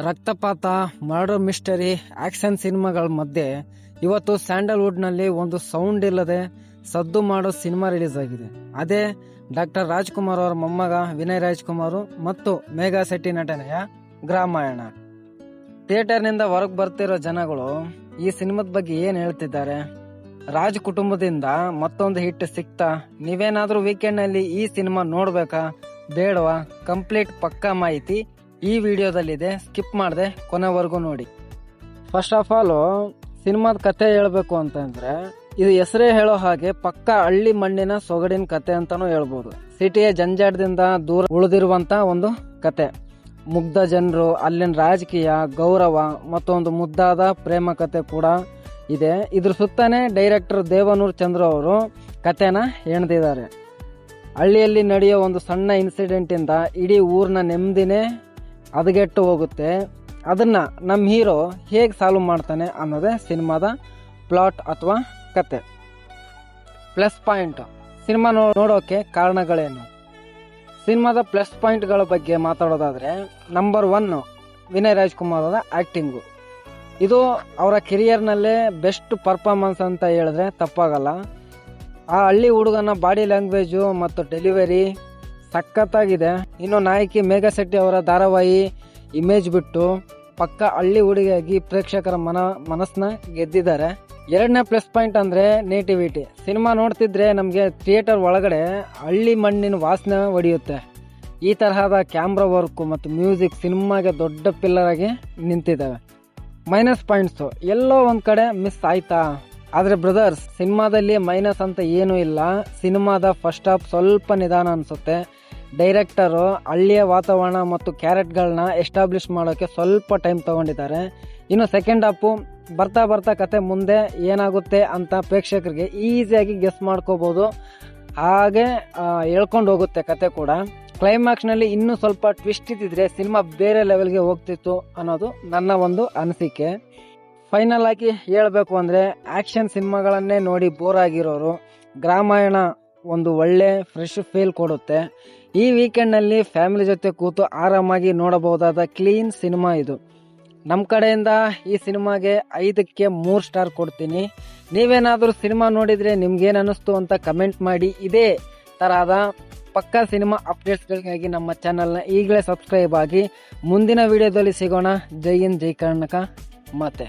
ರಕ್ತಪಾತ, murder mystery, action ಸಿನಿಮಾಗಳ ಮಧ್ಯೆ ಇವತ್ತು ಸ್ಯಾಂಡಲ್ವುಡ್ನಲ್ಲಿ ಒಂದು ಸೌಂಡ್ ಇಲ್ಲದೆ ಸದ್ದು ಮಾಡೋ ಸಿನಿಮಾ ರಿಲೀಸ್ ಆಗಿದೆ. ಅದೇ ಡಾಕ್ಟರ್ ರಾಜ್ಕುಮಾರ್ ಅವರ ಮೊಮ್ಮಗ ವಿನಯ್ ರಾಜ್ಕುಮಾರ್ ಮತ್ತು ಮೇಘಾ ಶೆಟ್ಟಿ ನಟನೆಯ ಗ್ರಾಮಾಯಣ. ಥಿಯೇಟರ್ನಿಂದ ಹೊರಗೆ ಬರ್ತಿರೋ ಜನಗಳು ಈ ಸಿನಿಮಾದ ಬಗ್ಗೆ ಏನ್ ಹೇಳ್ತಿದ್ದಾರೆ? ರಾಜ್ ಕುಟುಂಬದಿಂದ ಮತ್ತೊಂದು ಹಿಟ್ ಸಿಕ್ತಾ? ನೀವೇನಾದ್ರೂ ವೀಕೆಂಡ್ ನಲ್ಲಿ ಈ ಸಿನಿಮಾ ನೋಡ್ಬೇಕಾ ಬೇಡವಾ? ಕಂಪ್ಲೀಟ್ ಪಕ್ಕಾ ಮಾಹಿತಿ ಈ ವಿಡಿಯೋದಲ್ಲಿದೆ, ಸ್ಕಿಪ್ ಮಾಡದೆ ಕೊನೆವರೆಗೂ ನೋಡಿ. ಫಸ್ಟ್ ಆಫ್ ಆಲ್ ಸಿನಿಮಾದ ಕತೆ ಹೇಳ್ಬೇಕು ಅಂತಂದ್ರೆ ಇದು ಹೆಸರೇ ಹೇಳೋ ಹಾಗೆ ಪಕ್ಕಾ ಹಳ್ಳಿ ಮಣ್ಣಿನ ಸೊಗಡಿನ ಕತೆ ಅಂತಾನೂ ಹೇಳ್ಬೋದು. ಸಿಟಿಯ ಜಂಜಾಟದಿಂದ ದೂರ ಉಳಿದಿರುವಂತ ಒಂದು ಕತೆ. ಮುಗ್ಧ ಜನರು, ಅಲ್ಲಿನ ರಾಜಕೀಯ, ಗೌರವ ಮತ್ತೊಂದು ಮುದ್ದಾದ ಪ್ರೇಮ ಕತೆ ಕೂಡ ಇದೆ. ಇದ್ರ ಸುತ್ತಾನೆ ಡೈರೆಕ್ಟರ್ ದೇವನೂರ್ ಚಂದ್ರ ಅವರು ಕತೆನ ಹೆಣೆದಿದ್ದಾರೆ. ಹಳ್ಳಿಯಲ್ಲಿ ನಡೆಯೋ ಒಂದು ಸಣ್ಣ ಇನ್ಸಿಡೆಂಟ್ ಇಂದ ಇಡೀ ಊರಿನ ನೆಮ್ಮದಿನೇ ಹದಗೆಟ್ಟು ಹೋಗುತ್ತೆ. ಅದನ್ನ ನಮ್ಮ ಹೀರೋ ಹೇಗೆ ಸಾಲ್ವ್ ಮಾಡ್ತಾನೆ ಅನ್ನೋದೇ ಸಿನಿಮಾದ ಪ್ಲಾಟ್ ಅಥವಾ ಕತೆ. ಪ್ಲಸ್ ಪಾಯಿಂಟ್, ಸಿನಿಮಾ ನೋಡೋಕೆ ಕಾರಣಗಳೇನು? ಸಿನಿಮಾದ ಪ್ಲಸ್ ಪಾಯಿಂಟ್ಗಳ ಬಗ್ಗೆ ಮಾತಾಡೋದಾದ್ರೆ, ನಂಬರ್ 1 ವಿನಯ್ ರಾಜ್ಕುಮಾರ್ ಅವರ ಆಕ್ಟಿಂಗು. ಇದು ಅವರ ಕೆರಿಯರ್ನಲ್ಲೇ ಬೆಸ್ಟ್ ಪರ್ಫಾರ್ಮೆನ್ಸ್ ಅಂತ ಹೇಳಿದ್ರೆ ತಪ್ಪಾಗಲ್ಲ. ಆ ಹಳ್ಳಿ ಹುಡುಗನ ಬಾಡಿ ಲ್ಯಾಂಗ್ವೇಜು ಮತ್ತು ಡೆಲಿವರಿ ಸಖತ್ತಾಗಿದೆ. ಇನ್ನು ನಾಯಕಿ ಮೇಘಾ ಶೆಟ್ಟಿ ಅವರ ಧಾರಾವಾಹಿ ಇಮೇಜ್ ಬಿಟ್ಟು ಪಕ್ಕ ಹಳ್ಳಿ ಹುಡುಗಿಯಾಗಿ ಪ್ರೇಕ್ಷಕರ ಮನಸ್ಸನ್ನ ಗೆದ್ದಿದ್ದಾರೆ. ಎರಡನೇ ಪ್ಲಸ್ ಪಾಯಿಂಟ್ ಅಂದ್ರೆ ನೇಟಿವಿಟಿ. ಸಿನಿಮಾ ನೋಡ್ತಿದ್ರೆ ನಮಗೆ ಥಿಯೇಟರ್ ಒಳಗಡೆ ಹಳ್ಳಿ ಮಣ್ಣಿನ ವಾಸನೆ ಹೊಡೆಯುತ್ತೆ. ಈ ತರಹದ ಕ್ಯಾಮ್ರಾ ವರ್ಕ್ ಮತ್ತು ಮ್ಯೂಸಿಕ್ ಸಿನಿಮಾಗೆ ದೊಡ್ಡ ಪಿಲ್ಲರ್ ಆಗಿ ನಿಂತಿದ್ದಾವೆ. ಮೈನಸ್ ಪಾಯಿಂಟ್ಸ್ ಎಲ್ಲೋ ಒಂದ್ ಕಡೆ ಮಿಸ್ ಆಯ್ತಾ? ಆದ್ರೆ ಬ್ರದರ್ಸ್, ಸಿನಿಮಾದಲ್ಲಿ ಮೈನಸ್ ಅಂತ ಏನೂ ಇಲ್ಲ. ಸಿನಿಮಾದ ಫಸ್ಟ್ ಹಾಫ್ ಸ್ವಲ್ಪ ನಿಧಾನ ಅನ್ಸುತ್ತೆ. ಡೈರೆಕ್ಟರು ಹಳ್ಳಿಯ ವಾತಾವರಣ ಮತ್ತು ಕ್ಯಾರೆಕ್ಟರ್ಗಳನ್ನ ಎಸ್ಟಾಬ್ಲಿಷ್ ಮಾಡೋಕೆ ಸ್ವಲ್ಪ ಟೈಮ್ ತಗೊಂಡಿದ್ದಾರೆ. ಇನ್ನು ಸೆಕೆಂಡ್ ಹಾಫು ಬರ್ತಾ ಬರ್ತಾ ಕತೆ ಮುಂದೆ ಏನಾಗುತ್ತೆ ಅಂತ ಪ್ರೇಕ್ಷಕರಿಗೆ ಈಸಿಯಾಗಿ ಗೆಸ್ ಮಾಡ್ಕೋಬಹುದು. ಹಾಗೆ ಹೇಳ್ಕೊಂಡು ಹೋಗುತ್ತೆ ಕತೆ ಕೂಡ. ಕ್ಲೈಮ್ಯಾಕ್ಸ್ ನಲ್ಲಿ ಇನ್ನೂ ಸ್ವಲ್ಪ ಟ್ವಿಸ್ಟ್ ಇದ್ದಿದ್ರೆ ಸಿನಿಮಾ ಬೇರೆ ಲೆವೆಲ್ಗೆ ಹೋಗ್ತಿತ್ತು ಅನ್ನೋದು ನನ್ನ ಒಂದು ಅನಿಸಿಕೆ. ಫೈನಲ್ ಆಗಿ ಹೇಳ್ಬೇಕು ಅಂದ್ರೆ, ಆಕ್ಷನ್ ಸಿನಿಮಾಗಳನ್ನೇ ನೋಡಿ ಬೋರ್ ಆಗಿರೋರು ಗ್ರಾಮಾಯಣ ಒಂದು ಒಳ್ಳೆ ಫ್ರೆಶ್ ಫೀಲ್ ಕೊಡುತ್ತೆ. ಈ ವೀಕೆಂಡ್ ನಲ್ಲಿ ಫ್ಯಾಮಿಲಿ ಜೊತೆ ಕೂತು ಆರಾಮಾಗಿ ನೋಡಬಹುದಾದ ಕ್ಲೀನ್ ಸಿನಿಮಾ ಇದು. ನಮ್ಮ ಕಡೆಯಿಂದ ಈ ಸಿನಿಮಾಗೆ 5ಕ್ಕೆ 3 ಸ್ಟಾರ್ ಕೊಡ್ತೀನಿ. ನೀವೇನಾದ್ರೂ ಸಿನಿಮಾ ನೋಡಿದ್ರೆ ನಿಮ್ಗೇನು ಅನ್ನಿಸ್ತು ಅಂತ ಕಮೆಂಟ್ ಮಾಡಿ. ಇದೇ ತರಹದ ಪಕ್ಕಾ ಸಿನಿಮಾ ಅಪ್ಡೇಟ್ಸ್ಗಳಿಗಾಗಿ ನಮ್ಮ ಚಾನಲ್ನ ಈಗಲೇ ಸಬ್ಸ್ಕ್ರೈಬ್ ಆಗಿ. ಮುಂದಿನ ವಿಡಿಯೋದಲ್ಲಿ ಸಿಗೋಣ. ಜೈ ಹಿಂದ್, ಜೈ ಕರ್ನಾಟಕ. ಮತ್ತೆ